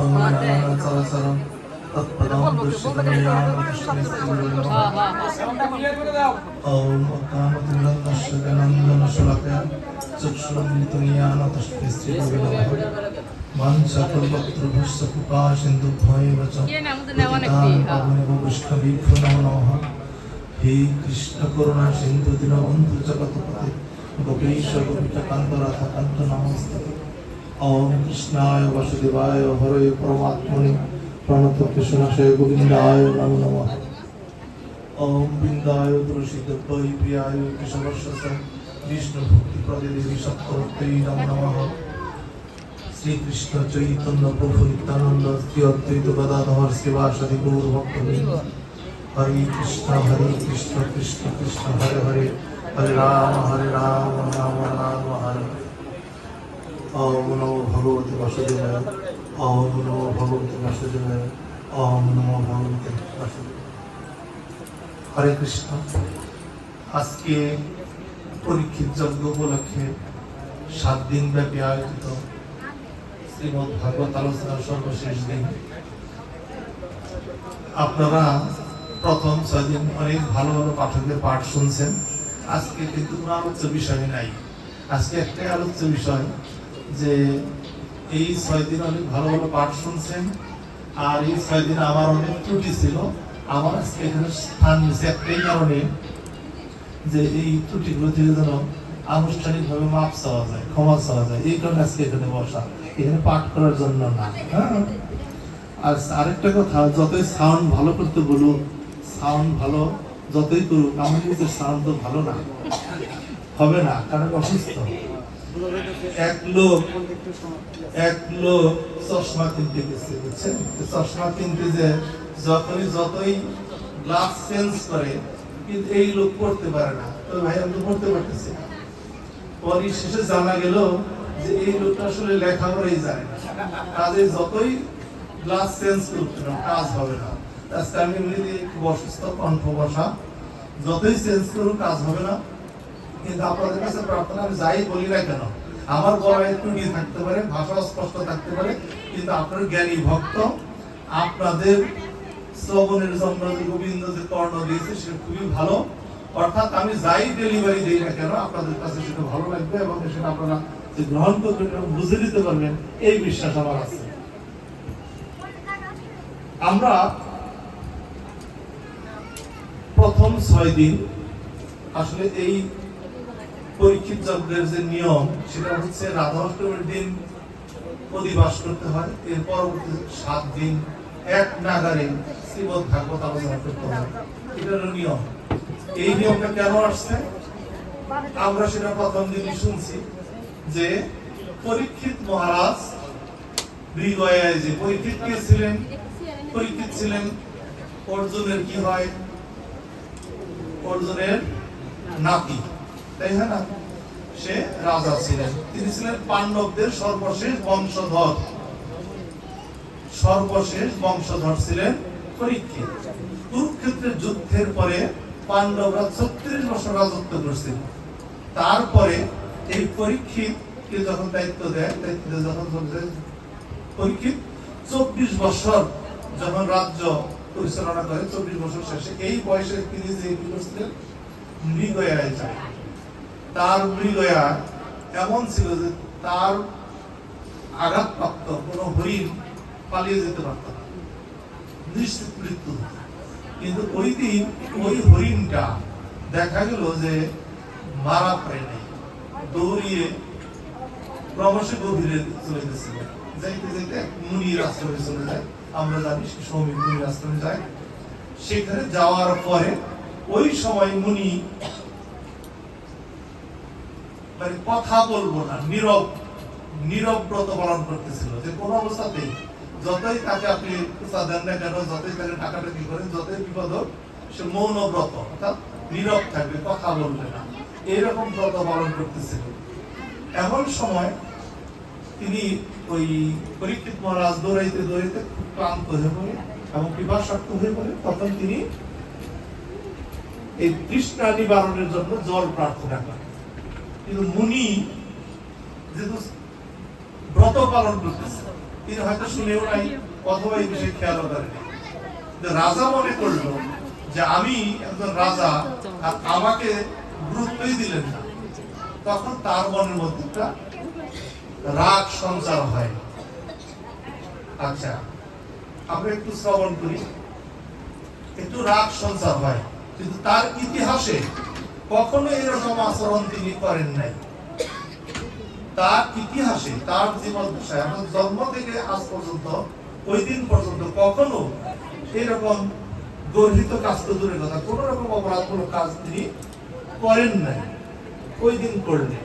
চলাচরম তৎপদম ওম অকামতিরন্দস্য গণন্দন শুলকে চক্ষুর্মিলিতজ্ঞানতস্মৃতিস্ত্রীভূমিনমঃ মাঞ্ছাকল্পতরুভ্যশ্চ কৃপা সিন্ধুভ্যেব চ পতিতানাং বৈষ্ণবেভ্যো নমো নমঃ। হে কৃষ্ণ করুণা সিন্ধু দীনবন্ধু জগৎপতে গোপীশ গোপীকান্ত রাধাকান্ত নমস্তুতে। ওম কৃষ্ণায় বাসুদেবায় হরে পরমাত্মনে প্রণত কৃষ্ণাশয় গোবিন্দায় নমো নমঃ। ওম বৃন্দায় তুলসীদেবায় প্রিয়ায় কেশবর্ষস্য বিষ্ণু ভক্তিপ্রদে দেবী সত্যবত্যৈ নমো নমঃ। শ্রীকৃষ্ণ চৈতন্য প্রভু নিত্যানন্দ শ্রী অদ্বৈত গদাধর শ্রীবাসাদি গৌর ভক্তবৃন্দ। হরে কৃষ্ণ কৃষ্ণ কৃষ্ণ হরে হরে হরে রাম রাম রাম হরে। ওম নমো ভগবতে বাসুদেবায় ওম নমো ভগবতে বাসুদেবায় ওম নমো ভগবতে বাসুদেবায়। হরে কৃষ্ণ। আজকে পরীক্ষিত যজ্ঞ উপলক্ষে 7 দিন ব্যাপী আয়োজিত শ্রীমদ্ ভাগবত আলোচনার সর্বশেষ দিন। আপনারা প্রথম 6 দিন অনেক ভালো ভালো পাঠকের পাঠ শুনছেন। আজকে কিন্তু কোনো আলোচ্য বিষয় নাই। আজকে একটাই আলোচ্য বিষয় যে এই 6 দিন অনেক ভালো ভালো পাঠ শুনছেন, আর এই 6 দিন আমার অনেক ত্রুটি ছিল। আমার আজকে এখানে স্থান নিচ্ছে একটাই কারণে যে এই ত্রুটিগুলো থেকে যেন আনুষ্ঠানিকভাবে মাপ চাওয়া যায়, ক্ষমা চাওয়া যায়। এই কারণে আজকে এখানে বসা, এখানে পাঠ করার জন্য না। হ্যাঁ, আর আরেকটা কথা, যতই সাউন্ড ভালো করতে বলুন, সাউন্ড ভালো যতই করুক, আমার নিজের সাউন্ড তো ভালো না, হবে না, কারণ অসুস্থ। এক লোক চশমা কিনতে গেছে, বুঝছেন? চশমা কিনতে যে যতই গ্লাস চেঞ্জ করে, কিন্তু এই লোক পড়তে পারে না। তো ভাই আমি তো পড়তে পারতেছি না। পরে শেষে জানা গেল যে এই লোকটা আসলে লেখাপড়াই জানে না, কাজে যতই গ্লাস চেঞ্জ করতে না কাজ হবে না। আজকে আমি এমনি অসুস্থ, কণ্ঠ বসা, যতই চেঞ্জ করুন কাজ হবে না। কিন্তু আপনাদের কাছে প্রার্থনা, আমি যাই বলি না কেন, আমার গলায় ত্রুটি থাকতে পারে, ভাষা স্পষ্ট থাকতে পারে, কিন্তু আপনার জ্ঞানী ভক্ত, আপনাদের শ্রবণের জন্য যে গোবিন্দ যে কর্ণ দিয়েছে সেটা খুবই ভালো। অর্থাৎ আমি যাই ডেলিভারি দিই না কেন, আপনাদের কাছে সেটা ভালো লাগবে এবং সেটা আপনারা যে গ্রহণ করবেন এবং বুঝে নিতে পারবেন, এই বিশ্বাস আমার আছে। আমরা প্রথম 6 দিন আসলে এই পরীক্ষিত যজ্ঞের যে নিয়ম, সেটা হচ্ছে রাধা অষ্টমীর দিন অধিবাস করতে হয়। এর পরবর্তী 7 দিন এক নাগারে শ্রীমদ্ ভাগবত আলোচনা করতে হয়। এটা হলো নিয়ম। এই নিয়মটা কেন আসছে আমরা সেটা প্রথম দিনই শুনছি, যে পরীক্ষিত মহারাজ মৃগয়ায়, যে পরীক্ষিত কে ছিলেন? পরীক্ষিত ছিলেন অর্জুনের কি হয়, অর্জুনের নাতি, তাই হয় না? সে রাজা ছিলেন, তিনি ছিলেন পাণ্ডবদের সর্বশেষ বংশধর ছিলেন পরীক্ষিত। কুরুক্ষেত্রের যুদ্ধের পরে পাণ্ডবরা 36 বছর রাজত্ব করছিল। তারপরে এই পরীক্ষিতকে যখন দায়িত্ব দেয়, যখন পরীক্ষিত 24 বছর যখন রাজ্য পরিচালনা করে, 24 বছর শেষে এই বয়সে তিনি যে কি করছিলেন, মৃগয়ায় যায়। তার মৃগয়া এমন ছিল যে তার আঘাতপ্রাপ্ত কোনো হরিণ পালিয়ে যেতে পারত না, নিশ্চিত মৃত্যু। কিন্তু ওই দিন ওই হরিণটা দেখা গেল যে মারা পায় নাই, দৌড়িয়ে ক্রমশ গভীরে চলে গেছিল। যাইতে যাইতে মুনির আশ্রমে চলে যায়। আমরা জানি সে সৌমিক মুনির আশ্রমে যায়। সেখানে যাওয়ার পরে ওই সময় মুনি মানে কথা বলবো না, নীরব ব্রত পালন করতেছিল, যে কোনো অবস্থাতেই যতই তাকে আপনি প্রসাদ দেন না কেন, যতই তাকে টাকাটাকি করেন, যতই বিপদ হোক, সে মৌন ব্রত, অর্থাৎ নীরব থাকবে, কথা বলবে না, এইরকম ব্রত পালন করতেছিল। এমন সময় তিনি ওই পরীক্ষিত মহারাজ দৌড়াইতে দৌড়াইতে খুব ক্লান্ত হয়ে পড়ে এবং পিপাসার্ত হয়ে পড়ে। তখন তিনি এই তৃষ্ণা নিবারণের জন্য জল প্রার্থনা করেন। কিন্তু মুনি যেহেতু ব্রত পালন করতেছে, তিনি হয়তো শুনেও নাই অথবা এই বিষয়ে খেয়ালও করেনি। রাজা মনে করলো যে আমি একজন রাজা আর আমাকে গুরুত্বই দিলেন না, তখন তার মনের মধ্যে একটা রাগ সঞ্চার হয়। আচ্ছা, আমরা একটু শ্রবণ করি, একটু রাগ সঞ্চার হয়, কিন্তু তার ইতিহাসে কখনো এরকম আচরণ তিনি করেন নাই। তার ইতিহাসে, তার জীবন দশায়, আমার জন্ম থেকে আজ পর্যন্ত, ওই দিন পর্যন্ত কখনো এরকম গর্হিত কাজ তো দূরের কথা, কোন রকম অপরাধমূলক কাজ তিনি করেন নাই, ওই দিন করলেন।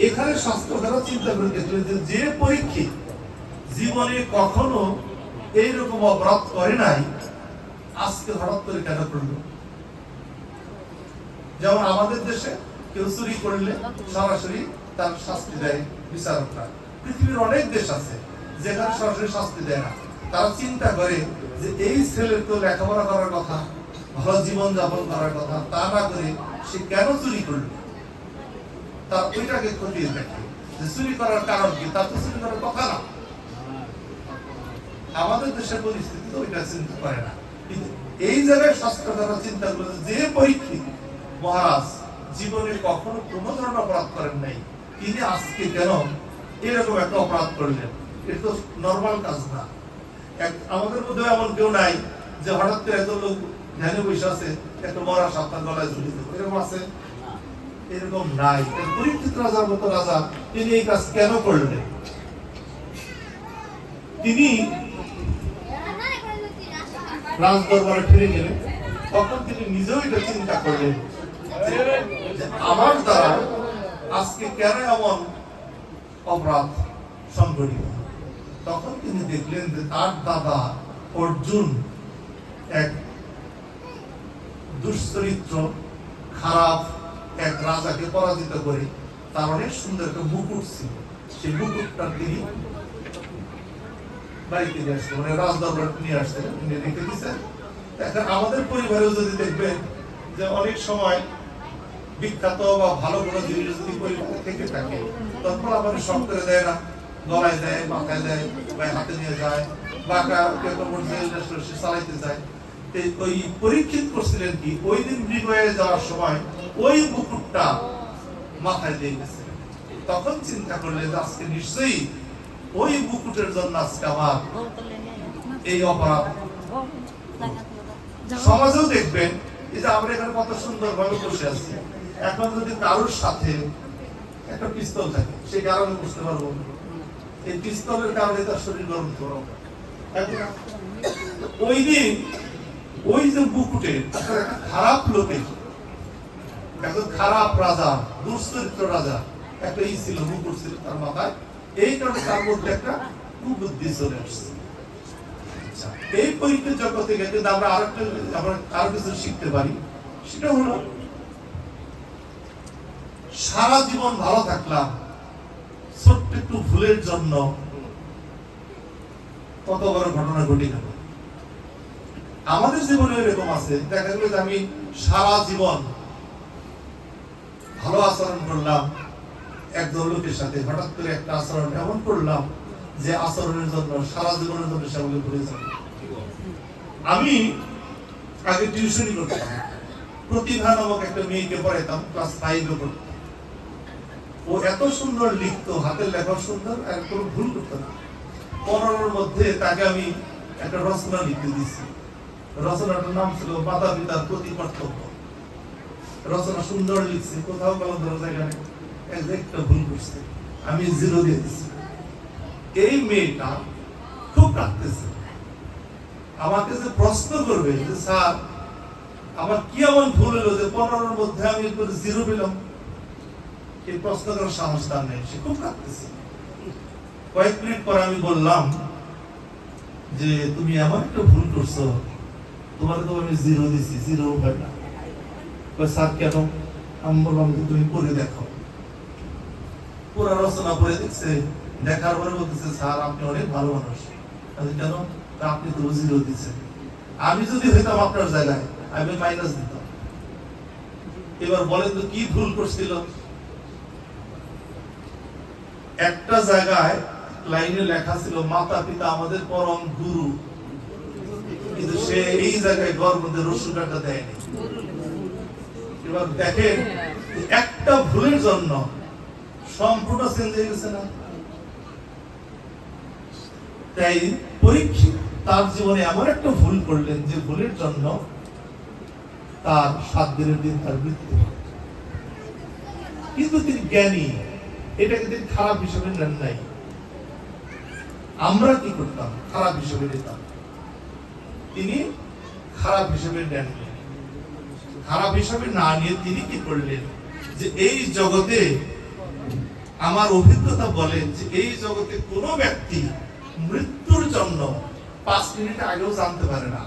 এখানে শাস্ত্রকাররা চিন্তা করে দেখলেন যে পরীক্ষিত জীবনে কখনো এইরকম অপরাধ করে নাই, আজকে হঠাৎ করে কেন করলো? যেমন আমাদের দেশে কেউ চুরি করলে সরাসরি তার শাস্তি দেয় বিচারকরা। পৃথিবীর অনেক দেশ আছে যেখানে সরাসরি শাস্তি দেয় না। তারা চিন্তা করে যে এই ছেলের তো লেখাপড়া করার কথা, ভালো জীবন যাপন করার কথা, তা না করে সে কেন চুরি করলো, তার ওইটাকে খতিয়ে দেখে যে চুরি করার কারণ কি, তার তো চুরি করার কথা না। আমাদের দেশের পরিস্থিতি তো ওইটা চিন্তা করে না। কিন্তু এই জায়গায় শাস্ত্রকাররা চিন্তা করে যে পরীক্ষিত মহারাজ জীবনে কখনো কোনো ধরনের অপরাধ করেন নাই, তিনি আজকে কেন এরকম একটা অপরাধ করলেন? এটা তো নর্মাল কাজ না। আমাদের মধ্যে এমন কেউ নাই যে হঠাৎ করে একজন লোক ধ্যানে বসে আছে, একটা মরা সাপ তার গলায় ঝুলিয়ে দেবো, এরকম আছে? এরকম নাই। পরীক্ষিত রাজার মতো রাজা তিনি এই কাজ কেন করলেন? তিনি রাজ দরবারে ফিরে গেলেন, তখন তিনি নিজেও এটা চিন্তা করলেন যে আমার দ্বারা আজকে কেন এমন অপরাধ সংঘটিত। তখন তিনি দেখলেন যে তার দাদা অর্জুন এক দুশ্চরিত্র খারাপ এক রাজাকে পরাজিত করে তার অনেক সুন্দর একটা মুকুট ছিল, সেই মুকুটটা তিনি বাড়িতে নিয়ে আসতেন, মানে রাজদরবার নিয়ে আসতেন, রেখে দিচ্ছেন। এখন আমাদের পরিবারেও যদি দেখবেন যে অনেক সময় বিখ্যাত বা ভালো কোনো জিনিস যদি পরিবারে থেকে থাকে, তখন আমাদের শখ করে দেয় না, গলায় দেয়, মাথায় দেয়, বা হাতে নিয়ে যায়, বা কেউ চালাইতে যায়। ওই পরীক্ষিত করছিলেন কি, ওই দিন বিজয়ে যাওয়ার সময় ওই মুকুটটা মাথায় দিয়ে গেছে। তখন চিন্তা করলেন যে আজকে নিশ্চয়ই ওই মুকুটের জন্য আজকে আমার এই অপরাধ। সমাজেও দেখবেন এই যে আমরা এখানে কত সুন্দর ভাবে বসে আছি, এখন যদি কারোর সাথে একটা পিস্তল থাকে, সে কারণে বুঝতে পারবো এই পিস্তলের কারণে তার শরীর গরম গরম। ওই দিন ওই যে মুকুটে খারাপ লোকের, একজন খারাপ রাজা, দুশ্চরিত্র রাজা একটা ই ছিল, মুকুট ছিল তার মাথায়, এই কারণে তার মধ্যে একটা কুবুদ্ধি চলে আসছে। এই পরীক্ষার জগৎ থেকে কিন্তু আমরা আরো কিছু শিখতে পারি। সেটা হলো সারা জীবন ভালো থাকলাম, ছোট্ট একটু ভুলের জন্য কত বড় ঘটনা ঘটে গেল। আমাদের জীবনে এরকম আছে, দেখা গেল যে আমি সারা জীবন ভালো আচরণ করলাম একজন লোকের সাথে, হঠাৎ করে একটা আচরণ এমন করলাম যে আচরণের জন্য সারা জীবনের জন্য সেগুলো ভুলে যাবে। আমি আগে টিউশনি করতাম, প্রতিভা নামক একটা মেয়েকে পড়াইতাম, ক্লাস 5-এ পড়তো। ও এত সুন্দর লিখতো, হাতের লেখা সুন্দর, আর কোনো ভুল করতো না। 15-র মধ্যে তাকে আমি একটা রচনা লিখতে দিয়েছি। রচনাটার নাম ছিল মাতা পিতার প্রতি কর্তব্য। রচনা সুন্দর লিখছে, কোথাও কলম ধরা জায়গা নেই, একটা ভুল করছে, আমি 0 দিয়ে দিচ্ছি। এই মেয়েটা খুব কাঁদতেছে, আমাকে যে প্রশ্ন করবে যে স্যার আমার কি এমন ভুল হলো যে 15-র মধ্যে আমি 0 পেলাম, এই প্রশ্ন করার সাহস তার নেই, সে খুব কাঁদতেছে। কয়েক মিনিট পরে আমি বললাম যে তুমি এমন একটা ভুল করছো, তোমার তো আমি 0 দিচ্ছি, 0 হয় না। স্যার কেন? আমি বললাম যে তুমি পড়ে দেখো। পুরো রচনা পড়ে দেখছে, দেখার পরে বলতেছে স্যার আপনি অনেক ভালো মানুষ। কেন? আপনি তো 0 দিচ্ছেন, আমি যদি হইতাম আপনার জায়গায় আমি মাইনাস দিতাম। এবার বলেন তো কি ভুল করছিল? একটা জায়গায় লাইনে লেখা ছিল মাতা পিতা আমাদের পরম গুরু, কিন্তু সে এই জায়গায় ঘর মধ্যে রসুন কাটা দেয়নি। এবার দেখেন একটা ভুলের জন্য সম্পূর্ণ চেঞ্জ হয়ে গেছে না? তাই পরীক্ষিত তার জীবনে এমন একটা ভুল করলেন যে ভুলের জন্য তার 7 দিনের দিন তার মৃত্যু। কিন্তু তিনি জ্ঞানী, এটাকে তিনি খারাপ হিসেবে নেন নাই। আমরা কি করতাম? খারাপ হিসেবে নিতাম। তিনি খারাপ হিসেবে নেন, খারাপ হিসেবে না নিয়ে তিনি কি করলেন যে এই জগতে আমার অভিজ্ঞতা বলে যে এই জগতে কোনো ব্যক্তি মৃত্যুর জন্য 5 মিনিট আগেও জানতে পারে না।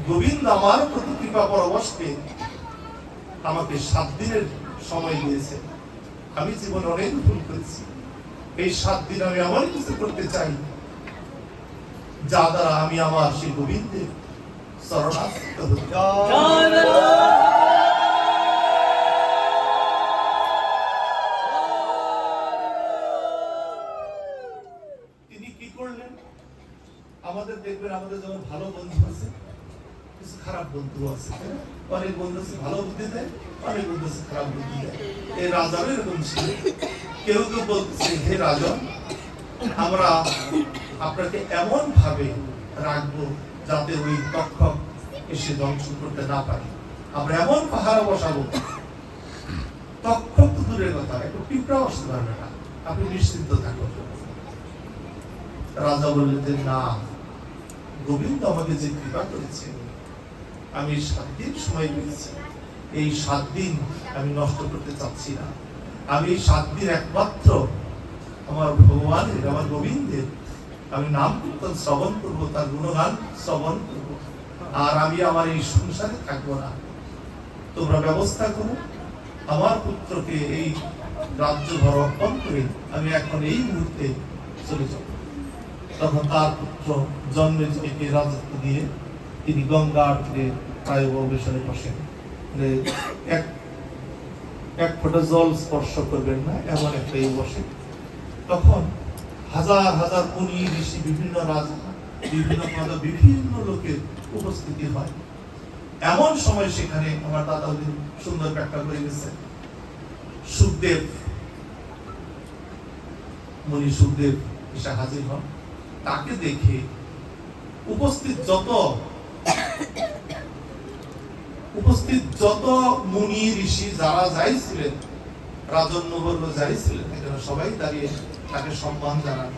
গোবিন্দ আমার প্রতি কৃপা পরবশকে আমাকে 7 দিনের সময় দিয়েছে। আমি জীবনে অনেক ভুল করেছি, এই 7 দিন আমি এমন কিছু করতে চাই যা দ্বারা আমি আমার সেই গোবিন্দের শরণাগত হতে পারি। তিনি কি করলেন? আমাদের দেখবেন আমাদের যেমন ভালো বন্ধু আছে, কিছু খারাপ বন্ধু আছে। অনেক বন্ধু আছে ভালো বুদ্ধি দেয়, অনেক বন্ধু আছে খারাপ বুদ্ধি দেয়। এই রাজারও এরকম ছিল। কেউ কেউ বলতেছে, হে রাজা, আমরা আপনাকে এমন ভাবে রাখবো যাতে ওই তক্ষক এসে দংশন করতে না পারে। আমরা এমন পাহারা বসাবো, তক্ষক তো দূরের কথা, একটু পিঁপড়া আসতে পারবে না, আপনি নিশ্চিন্ত থাকুন। রাজা বললেন যে না, গোবিন্দ আমাকে যে কৃপা করেছে, আমি 7 দিন সময় পেয়েছি, এই 7 দিন আমি নষ্ট করতে চাচ্ছি না। আমি এই 7 দিন একমাত্র আমার ভগবানের, আমার গোবিন্দের আমি নাম কীর্তন শ্রবণ করবো, তার গুণগান শ্রবণ করবো, আর আমি আমার এই সংসারে থাকবো না। তোমরা ব্যবস্থা করো, আমার পুত্রকে এই রাজ্যভার অর্পণ করে আমি এখন এই মুহূর্তে চলে যাব। তখন তার পুত্র জন্মেজয়কে রাজত্ব দিয়ে তিনি গঙ্গার তীরে প্রায় অবসরে বসেন। এক ফোঁটা জল স্পর্শ করবেন না এমন একটা বসে। তখন হাজার হাজার মুনি ঋষি, বিভিন্ন রাজা, বিভিন্ন পদ, বিভিন্ন লোকের উপস্থিতি হয়। এমন সময় সেখানে আমার দাদা সুন্দর ব্যাখ্যা করে গেছে, সুখদেব মুনি সুখদেব এসে হাজির হন। তাকে দেখে উপস্থিত যত মুনি ঋষি যারা যাইছিলেন, রাজন্যবর্গ যাইছিলেন, এখানে সবাই দাঁড়িয়ে তাকে সম্মান জানান।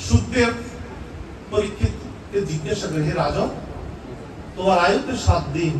সুখদেব পরীক্ষিতকে জিজ্ঞাসা করে, হে রাজন, তোমার আয়ুতে 7 দিন,